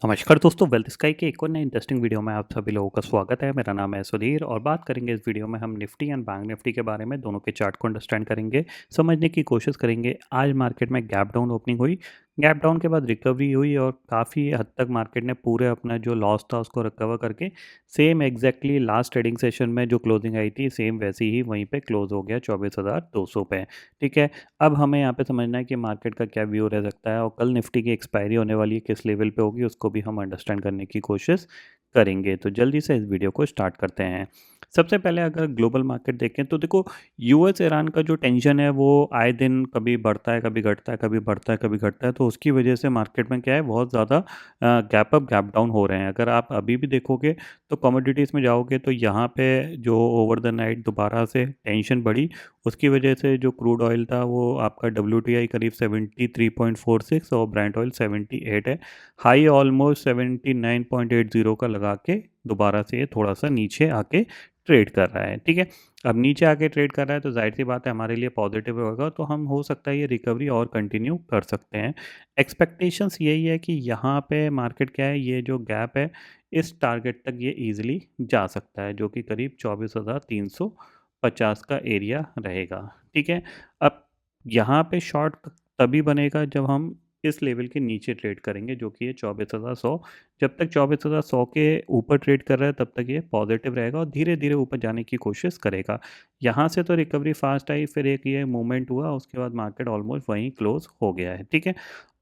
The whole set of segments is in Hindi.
नमस्कार दोस्तों, वेल्थ स्काई के एक और नए इंटरेस्टिंग वीडियो में आप सभी लोगों का स्वागत है। मेरा नाम है सुधीर और बात करेंगे इस वीडियो में हम निफ्टी एंड बैंक निफ्टी के बारे में। दोनों के चार्ट को अंडरस्टैंड करेंगे, समझने की कोशिश करेंगे। आज मार्केट में गैप डाउन ओपनिंग हुई, गैप डाउन के बाद रिकवरी हुई और काफ़ी हद तक मार्केट ने पूरे अपना जो लॉस था उसको रिकवर करके same exactly last trading session में जो क्लोजिंग आई थी सेम वैसी ही वहीं पे क्लोज हो गया 24,200 पे। ठीक है, अब हमें यहाँ पे समझना है कि मार्केट का क्या व्यू रह सकता है और कल निफ्टी की एक्सपायरी होने वाली है, किस लेवल पे होगी उसको भी हम अंडरस्टैंड करने की कोशिश करेंगे। तो जल्दी से इस वीडियो को स्टार्ट करते हैं। सबसे पहले अगर ग्लोबल मार्केट देखें तो देखो, यूएस ईरान का जो टेंशन है वो आए दिन कभी बढ़ता है, कभी घटता है, कभी बढ़ता है, कभी घटता है। तो उसकी वजह से मार्केट में क्या है, बहुत ज़्यादा गैप अप गैप डाउन हो रहे हैं। अगर आप अभी भी देखोगे तो कमोडिटीज़ में जाओगे तो यहाँ पे जो ओवर द नाइट दोबारा से टेंशन बढ़ी, उसकी वजह से जो क्रूड ऑयल था वो आपका WTI करीब 73.46 और ब्रेंट ऑयल 78 है। हाई ऑलमोस्ट 79.80 का लगा के दोबारा से ये थोड़ा सा नीचे आके ट्रेड कर रहा है। ठीक है, अब नीचे आके ट्रेड कर रहा है तो जाहिर सी बात है हमारे लिए पॉजिटिव होगा, तो हम हो सकता है ये रिकवरी और कंटिन्यू कर सकते हैं। एक्सपेक्टेशंस यही है कि यहाँ पे मार्केट क्या है, ये जो गैप है इस टारगेट तक ये इजीली जा सकता है, जो कि करीब 24,350 का एरिया रहेगा। ठीक है, अब यहाँ पे शॉर्ट तभी बनेगा जब हम इस लेवल के नीचे ट्रेड करेंगे, जो कि ये 24,100। जब तक 24,100 के ऊपर ट्रेड कर रहा है तब तक ये पॉजिटिव रहेगा और धीरे धीरे ऊपर जाने की कोशिश करेगा। यहाँ से तो रिकवरी फास्ट आई, फिर एक ये मूवमेंट हुआ, उसके बाद मार्केट ऑलमोस्ट वहीं क्लोज हो गया है। ठीक है,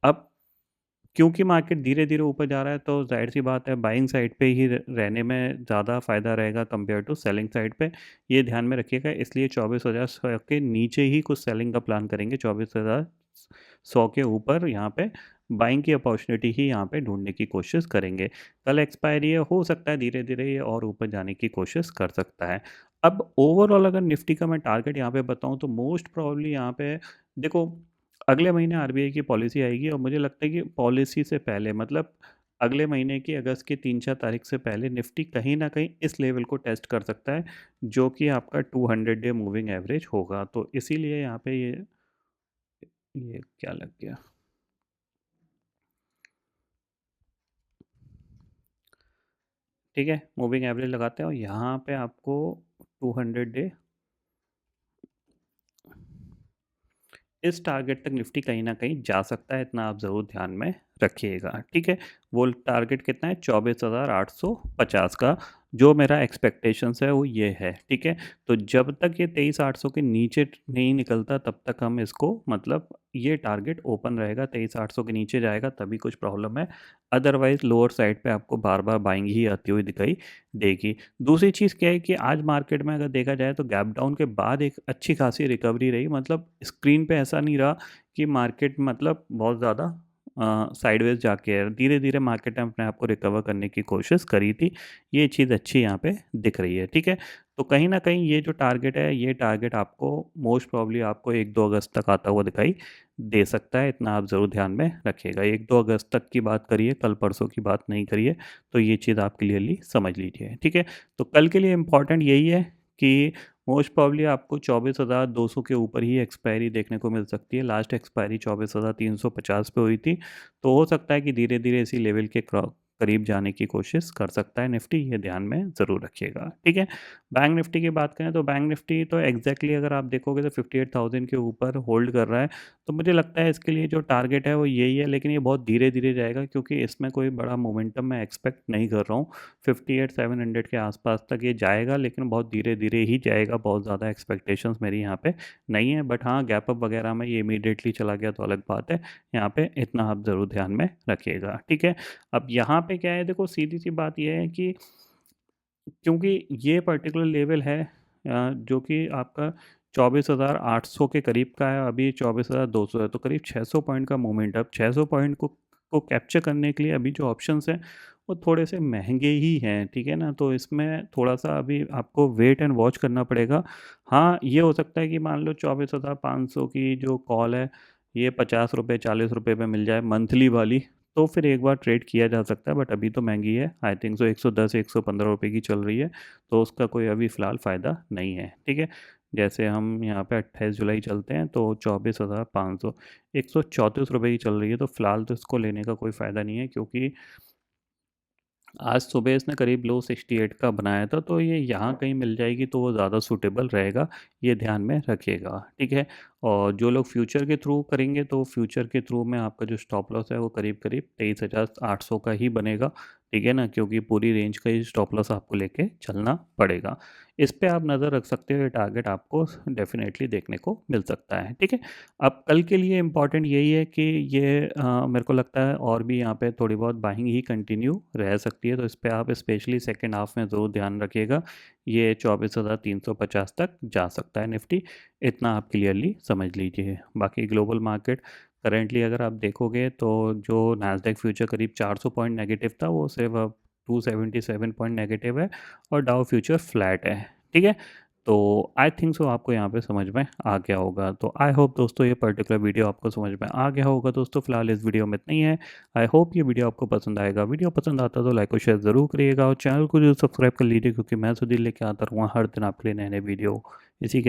अब क्योंकि मार्केट धीरे धीरे ऊपर जा रहा है तो जाहिर सी बात है बाइंग साइड पे ही रहने में ज़्यादा फ़ायदा रहेगा कंपेयर टू सेलिंग साइड पे। ये ध्यान में रखिएगा, इसलिए 24,100 के नीचे ही कुछ सेलिंग का प्लान करेंगे। 24,100 के ऊपर यहाँ पे बाइंग की अपॉर्चुनिटी ही यहाँ पे ढूंढने की कोशिश करेंगे। कल एक्सपायरी है, हो सकता है धीरे धीरे ये और ऊपर जाने की कोशिश कर सकता है। अब ओवरऑल अगर निफ्टी का मैं टारगेट यहाँ पे बताऊँ तो मोस्ट प्रॉब्ली यहाँ पे देखो, अगले महीने आरबीआई की पॉलिसी आएगी और मुझे लगता है कि पॉलिसी से पहले मतलब अगले महीने की अगस्त की 3-4 तारीख से पहले निफ्टी कहीं ना कहीं इस लेवल को टेस्ट कर सकता है, जो कि आपका 200 डे मूविंग एवरेज होगा। तो इसीलिए यहाँ पे ये क्या लग गया। ठीक है, मूविंग एवरेज लगाते हैं और यहाँ पे आपको 200 डे इस टारगेट तक निफ्टी कहीं ना कहीं जा सकता है, इतना आप ज़रूर ध्यान में रखिएगा। ठीक है, वो टारगेट कितना है, 24,850 का। जो मेरा एक्सपेक्टेशंस है वो ये है। ठीक है, तो जब तक ये 23,800 के नीचे नहीं निकलता तब तक हम इसको मतलब ये टारगेट ओपन रहेगा। 23,800 के नीचे जाएगा तभी कुछ प्रॉब्लम है, अदरवाइज लोअर साइड पे आपको बार बार बाइंग ही आती हुई दिखाई देगी। दूसरी चीज़ क्या है कि आज मार्केट में अगर देखा जाए तो गैप डाउन के बाद एक अच्छी खासी रिकवरी रही। मतलब स्क्रीन पे ऐसा नहीं रहा कि मार्केट मतलब बहुत ज़्यादा साइडवेज जाके है, धीरे धीरे मार्केट ने अपने आप को रिकवर करने की कोशिश करी थी। ये चीज़ अच्छी यहाँ पे दिख रही है। ठीक है, तो कहीं ना कहीं ये जो टारगेट है, ये टारगेट आपको मोस्ट प्रॉब्ली आपको 1-2 अगस्त तक आता हुआ दिखाई दे सकता है, इतना आप ज़रूर ध्यान में रखिएगा। 1-2 अगस्त तक की बात करिए, कल परसों की बात नहीं करिए। तो ये चीज़ आप क्लियरली समझ लीजिए। ठीक है, तो कल के लिए इम्पॉर्टेंट यही है कि मोस्ट प्रॉब्ली आपको 24,200 के ऊपर ही एक्सपायरी देखने को मिल सकती है। लास्ट एक्सपायरी 24,350 पे हुई थी, तो हो सकता है कि धीरे धीरे इसी लेवल के करीब जाने की कोशिश कर सकता है निफ्टी, ये ध्यान में ज़रूर रखिएगा। ठीक है, बैंक निफ्टी की बात करें तो बैंक निफ्टी तो एग्जैक्टली अगर आप देखोगे तो 58,000 के ऊपर होल्ड कर रहा है। तो मुझे लगता है इसके लिए जो टारगेट है वो यही है, लेकिन ये बहुत धीरे धीरे जाएगा क्योंकि इसमें कोई बड़ा मोमेंटम मैं एक्सपेक्ट नहीं कर रहा हूँ। 58,700 के आसपास तक ये जाएगा, लेकिन बहुत धीरे धीरे ही जाएगा। बहुत ज़्यादा एक्सपेक्टेशंस मेरी यहाँ पे नहीं है, बट हाँ गैप अप वगैरह में ये इमीडिएटली चला गया तो अलग बात है। यहाँ पे इतना आप ज़रूर ध्यान में रखिएगा। ठीक है, अब यहाँ पे क्या है, देखो सीधी सी बात ये है कि क्योंकि ये पर्टिकुलर लेवल है जो कि आपका 24,800 के करीब का है, अभी 24,200 है, तो करीब 600 पॉइंट का मूवमेंट। अब 600 पॉइंट को कैप्चर करने के लिए अभी जो ऑप्शंस हैं वो थोड़े से महंगे ही हैं। ठीक है ना, तो इसमें थोड़ा सा अभी आपको वेट एंड वॉच करना पड़ेगा। हाँ, ये हो सकता है कि मान लो 24,500 की जो कॉल है ये 50 रुपये 40 रुपये पे मिल जाए मंथली वाली, तो फिर एक बार ट्रेड किया जा सकता है। बट अभी तो महंगी है, आई थिंक सो 110-115 रुपये की चल रही है, तो उसका कोई अभी फ़िलहाल फ़ायदा नहीं है। ठीक है, जैसे हम यहाँ पे 28 जुलाई चलते हैं तो 24,500 134 रुपये की चल रही है, तो फ़िलहाल तो इसको लेने का कोई फ़ायदा नहीं है, क्योंकि आज सुबह इसने करीब लो 68 का बनाया था, तो ये यहाँ कहीं मिल जाएगी तो वो ज़्यादा सूटेबल रहेगा, ये ध्यान में रखिएगा, ठीक है। और जो लोग फ्यूचर के थ्रू करेंगे तो फ्यूचर के थ्रू में आपका जो स्टॉप लॉस है वो करीब करीब 23,800 का ही बनेगा, ठीक है ना, क्योंकि पूरी रेंज का ही स्टॉप लॉस आपको लेके चलना पड़ेगा। इस पे आप नज़र रख सकते हो, ये टारगेट आपको डेफिनेटली देखने को मिल सकता है, ठीक है। अब कल के लिए इम्पॉर्टेंट यही है कि ये मेरे को लगता है और भी यहाँ पे थोड़ी बहुत बाइंग ही कंटिन्यू रह सकती है, तो इस पे आप स्पेशली सेकंड हाफ में ज़रूर ध्यान रखिएगा। ये 24,350 तक जा सकता है निफ्टी, इतना आप क्लियरली समझ लीजिए। बाकी ग्लोबल मार्केट करेंटली अगर आप देखोगे तो जो नैस्डैक फ्यूचर करीब 400 पॉइंट नेगेटिव था, वो सिर्फ अब 277 पॉइंट नेगेटिव है, और डाउ फ्यूचर फ्लैट है, ठीक है। तो आई थिंक सो आपको यहाँ पे समझ में आ गया होगा। तो आई होप दोस्तों ये पर्टिकुलर वीडियो आपको समझ में आ गया होगा। दोस्तों फिलहाल इस वीडियो में इतना ही है। आई होप ये वीडियो आपको पसंद आएगा। वीडियो पसंद आता तो लाइक और शेयर ज़रूर करिएगा, और चैनल को जो सब्सक्राइब कर लीजिए, क्योंकि मैं सुधीर लेके आता रहूँगा हर दिन आपके लिए नए नए वीडियो इसी के